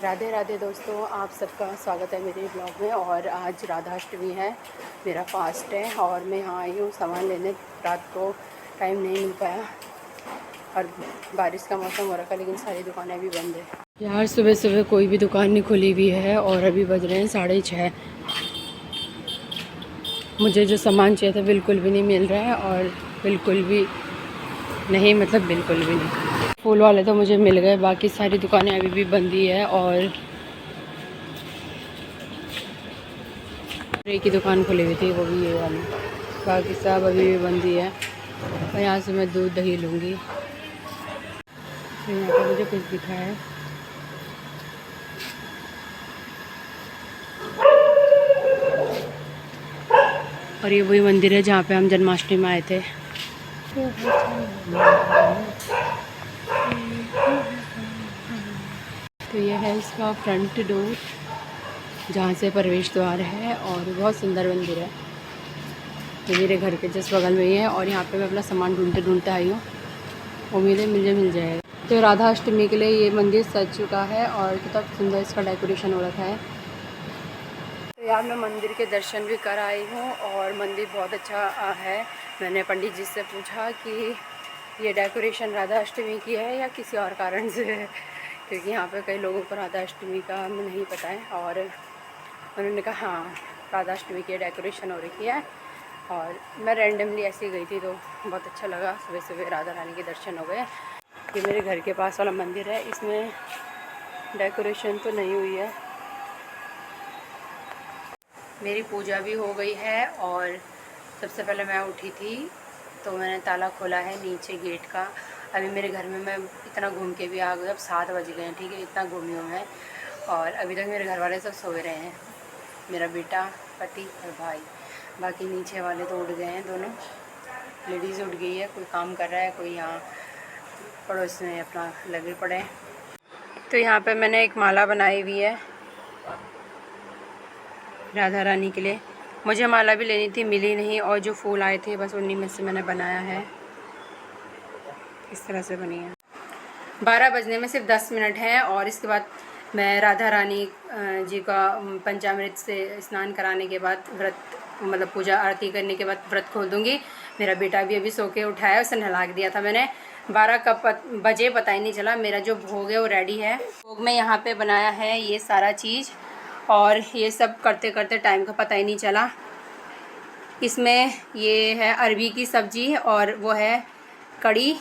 राधे राधे दोस्तों, आप सबका स्वागत है मेरे ब्लॉग में। और आज राधाष्टमी है, मेरा फास्ट है और मैं यहाँ आई हूँ सामान लेने। रात को टाइम नहीं मिल पाया और बारिश का मौसम हो रखा, लेकिन सारी दुकानें अभी बंद है यार। सुबह सुबह कोई भी दुकान नहीं खुली हुई है और अभी बज रहे हैं 6:30। मुझे जो सामान चाहिए था बिल्कुल भी नहीं मिल रहा है और बिल्कुल भी नहीं, मतलब बिल्कुल भी नहीं। फूल वाले तो मुझे मिल गए, बाकी सारी दुकानें अभी भी बंद ही है। और एक ही दुकान खुली हुई थी, वो भी ये वाली, बाकी सब अभी भी बंद ही है। और यहाँ से मैं दूध दही लूँगी। तो यहाँ पर मुझे कुछ दिखा है, और ये वही मंदिर है जहाँ पे हम जन्माष्टमी में आए थे। तो ये है इसका फ्रंट डोर, जहाँ से प्रवेश द्वार है, और बहुत सुंदर मंदिर है। ये मेरे घर के जस्ट बगल में ही है और यहाँ पे मैं अपना सामान ढूंढते ढूंढते आई हूँ। उम्मीद है मुझे मिल जाएगा। तो राधा अष्टमी के लिए ये मंदिर सज चुका है और कितना सुंदर इसका डेकोरेशन हो रखा है। तो यार मैं मंदिर के दर्शन भी कर आई हूँ और मंदिर बहुत अच्छा है। मैंने पंडित जी से पूछा कि ये डेकोरेशन राधा अष्टमी की है या किसी और कारण से है, क्योंकि यहाँ पे कई लोगों को राधा अष्टमी का नहीं पता है। और उन्होंने कहा हाँ, राधा अष्टमी की डेकोरेशन हो रखी है। और मैं रैंडमली ऐसे ही गई थी तो बहुत अच्छा लगा। सुबह सुबह राधा रानी के दर्शन हो गए। ये मेरे घर के पास वाला मंदिर है, इसमें डेकोरेशन तो नहीं हुई है। मेरी पूजा भी हो गई है और सबसे पहले मैं उठी थी तो मैंने ताला खोला है नीचे गेट का। अभी मेरे घर में मैं इतना घूम के भी आ गई, अब 7 बज गए हैं, ठीक है, इतना घूमी हूँ मैं। और अभी तक मेरे घर वाले सब सोए रहे हैं, मेरा बेटा, पति और भाई। बाकी नीचे वाले तो उठ गए हैं, दोनों लेडीज़ उठ गई है, कोई काम कर रहा है, कोई यहाँ पड़ोस में अपना लगे पड़े हैं। तो यहाँ पे मैंने एक माला बनाई हुई है राधा रानी के लिए। मुझे माला भी लेनी थी, मिली नहीं, और जो फूल आए थे बस उन्हीं में से मैंने बनाया है। इस तरह से बनी है। 12 बजने में सिर्फ 10 मिनट है और इसके बाद मैं राधा रानी जी का पंचामृत से स्नान कराने के बाद व्रत, मतलब पूजा आरती करने के बाद व्रत खोल दूँगी। मेरा बेटा भी अभी सो के उठा है, उसे नहला दिया था मैंने। 12 कब बजे पता ही नहीं चला। मेरा जो भोग है वो रेडी है। भोग में यहाँ पे बनाया है ये सारा चीज़, और ये सब करते करते टाइम का पता ही नहीं चला। इसमें ये है अरबी की सब्ज़ी और वो है कड़ी,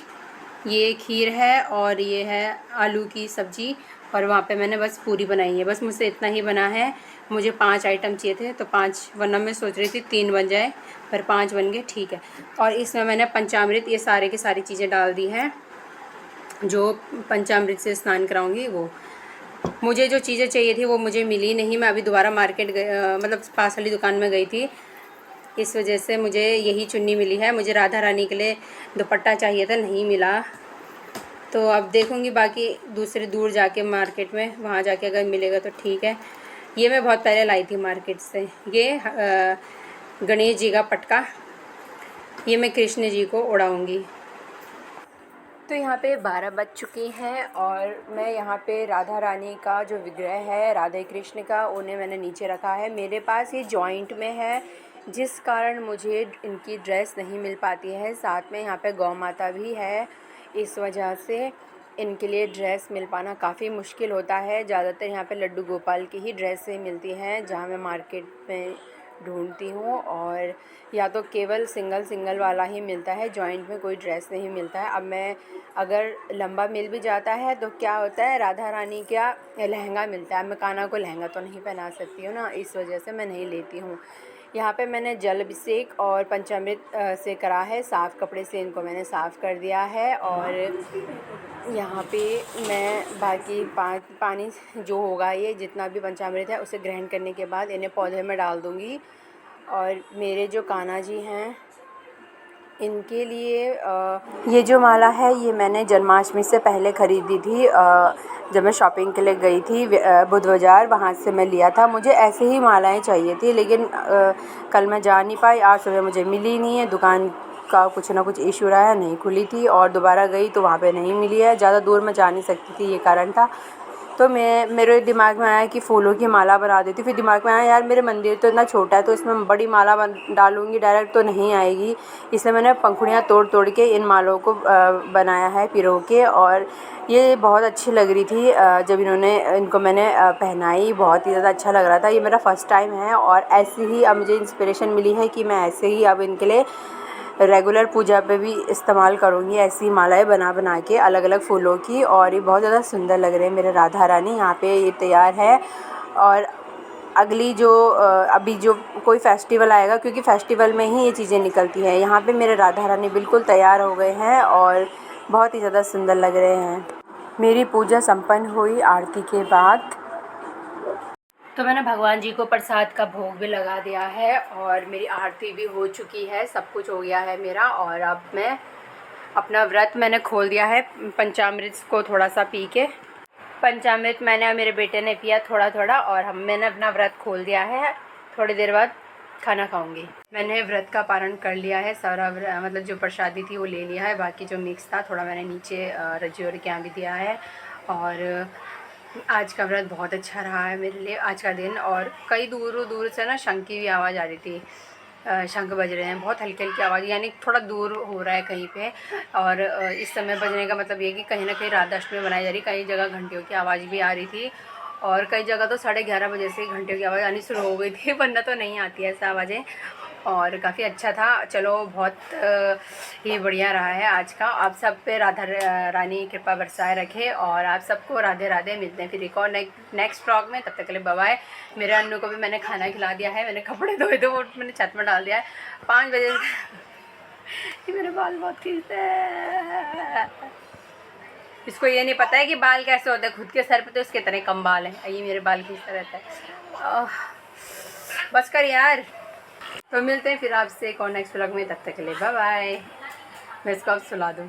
ये खीर है और ये है आलू की सब्ज़ी। और वहाँ पे मैंने बस पूरी बनाई है। बस मुझसे इतना ही बना है। मुझे 5 आइटम चाहिए थे तो 5, वरना मैं सोच रही थी 3 बन जाए, पर 5 बन गए, ठीक है। और इसमें मैंने पंचामृत, ये सारे की सारी चीज़ें डाल दी हैं जो पंचामृत से स्नान कराऊंगी। वो मुझे जो चीज़ें चाहिए थी वो मुझे मिली नहीं। मैं अभी दोबारा मार्केट मतलब पास वाली दुकान में गई थी, इस वजह से मुझे यही चुन्नी मिली है। मुझे राधा रानी के लिए दुपट्टा चाहिए था, नहीं मिला। तो अब देखूँगी, बाकी दूसरे दूर जाके मार्केट में, वहाँ जाके अगर मिलेगा तो ठीक है। ये मैं बहुत पहले लाई थी मार्केट से। ये गणेश जी का पटका, ये मैं कृष्ण जी को उड़ाऊँगी। तो यहाँ पे 12 बज चुकी हैं और मैं यहाँ पे राधा रानी का जो विग्रह है राधे कृष्ण का, उन्हें मैंने नीचे रखा है। मेरे पास ये जॉइंट में है, जिस कारण मुझे इनकी ड्रेस नहीं मिल पाती है। साथ में यहाँ पे गौ माता भी है, इस वजह से इनके लिए ड्रेस मिल पाना काफ़ी मुश्किल होता है। ज़्यादातर यहाँ पे लड्डू गोपाल की ही ड्रेसें मिलती हैं जहाँ मैं मार्केट में ढूंढती हूँ, और या तो केवल सिंगल वाला ही मिलता है, जॉइंट में कोई ड्रेस नहीं मिलता है। अब मैं अगर लंबा मिल भी जाता है तो क्या होता है, राधा रानी का लहंगा मिलता है। मैं कान्हा को लहंगा तो नहीं पहना सकती हूँ ना, इस वजह से मैं नहीं लेती हूँ। यहाँ पे मैंने जल अभिषेक और पंचामृत से करा है, साफ़ कपड़े से इनको मैंने साफ़ कर दिया है। और यहाँ पे मैं बाकी पानी जो होगा, ये जितना भी पंचामृत है उसे ग्रहण करने के बाद इन्हें पौधे में डाल दूँगी। और मेरे जो कान्हा जी हैं इनके लिए ये जो माला है ये मैंने जन्माष्टमी से पहले ख़रीदी थी। जब मैं शॉपिंग के लिए गई थी बुध बाज़ार, वहाँ से मैं लिया था। मुझे ऐसे ही मालाएं चाहिए थी, लेकिन कल मैं जा नहीं पाई। आज सुबह मुझे मिली नहीं है, दुकान का कुछ ना कुछ इशू रहा है, नहीं खुली थी। और दोबारा गई तो वहाँ पे नहीं मिली है। ज़्यादा दूर मैं जा नहीं सकती थी, ये कारण था। तो मेरे दिमाग में आया कि फूलों की माला बना देती हूँ। फिर दिमाग में आया यार मेरे मंदिर तो इतना छोटा है, तो इसमें बड़ी माला डालूँगी डायरेक्ट तो नहीं आएगी, इसलिए मैंने पंखुड़ियाँ तोड़ के इन मालों को बनाया है पिरो के। और ये बहुत अच्छी लग रही थी जब इनको मैंने पहनाई, बहुत ही ज़्यादा अच्छा लग रहा था। ये मेरा फ़र्स्ट टाइम है और ऐसे ही अब मुझे इंस्पिरेशन मिली है कि मैं ऐसे ही अब इनके लिए रेगुलर पूजा पे भी इस्तेमाल करूँगी, ऐसी मालाएं बना के अलग अलग फूलों की। और ये बहुत ज़्यादा सुंदर लग रहे हैं मेरे राधा रानी। यहाँ पे ये तैयार है और अगली जो अभी जो कोई फेस्टिवल आएगा, क्योंकि फेस्टिवल में ही ये चीज़ें निकलती हैं। यहाँ पे मेरे राधा रानी बिल्कुल तैयार हो गए हैं और बहुत ही ज़्यादा सुंदर लग रहे हैं। मेरी पूजा संपन्न हुई आरती के बाद। तो मैंने भगवान जी को प्रसाद का भोग भी लगा दिया है और मेरी आरती भी हो चुकी है, सब कुछ हो गया है मेरा। और अब मैं अपना व्रत मैंने खोल दिया है पंचामृत को थोड़ा सा पी के। पंचामृत मैंने और मेरे बेटे ने पिया थोड़ा थोड़ा और मैंने अपना व्रत खोल दिया है। थोड़ी देर बाद खाना खाऊंगी। मैंने व्रत का पारण कर लिया है, सारा मतलब जो प्रसादी थी वो ले लिया है, बाकी जो मिक्स था थोड़ा मैंने नीचे रजियोर के यहाँ भी दिया है। और आज का व्रत बहुत अच्छा रहा है मेरे लिए आज का दिन। और कई दूर से ना शंख की भी आवाज़ आ रही थी, शंख बज रहे हैं, बहुत हल्की हल्की आवाज़, यानी थोड़ा दूर हो रहा है कहीं पे। और इस समय बजने का मतलब ये कि कहीं ना कहीं राधा अष्टमी मनाई जा रही। कई जगह घंटियों की आवाज़ भी आ रही थी और कई जगह तो 11:30 बजे से ही घंटियों की आवाज़ आनी शुरू हो गई थी, वरना तो नहीं आती है ऐसा आवाज़ें। और काफ़ी अच्छा था, चलो बहुत ही बढ़िया रहा है आज का। आप सब पे राधा रानी कृपा बरसाए रखे और आप सबको राधे राधे। मिलते हैं फिर एक और नेक्स्ट व्लॉग में, तब तक के लिए बाय बाय। मेरे अन्नू को भी मैंने खाना खिला दिया है, मैंने कपड़े धोए थे वो मैंने छत में डाल दिया है 5 बजे ये मेरे बाल बहुत खींचते हैं, इसको ये नहीं पता है कि बाल कैसे होते हैं। खुद के सर पे तो इसके इतने कम बाल हैं, ये मेरे बाल खींचता रहता है। बस कर यार। तो मिलते हैं फिर आपसे एक और नेक्स्ट व्लॉग में, तब तक के लिए बाय बाय। मैं इसको अब सुला दूँ।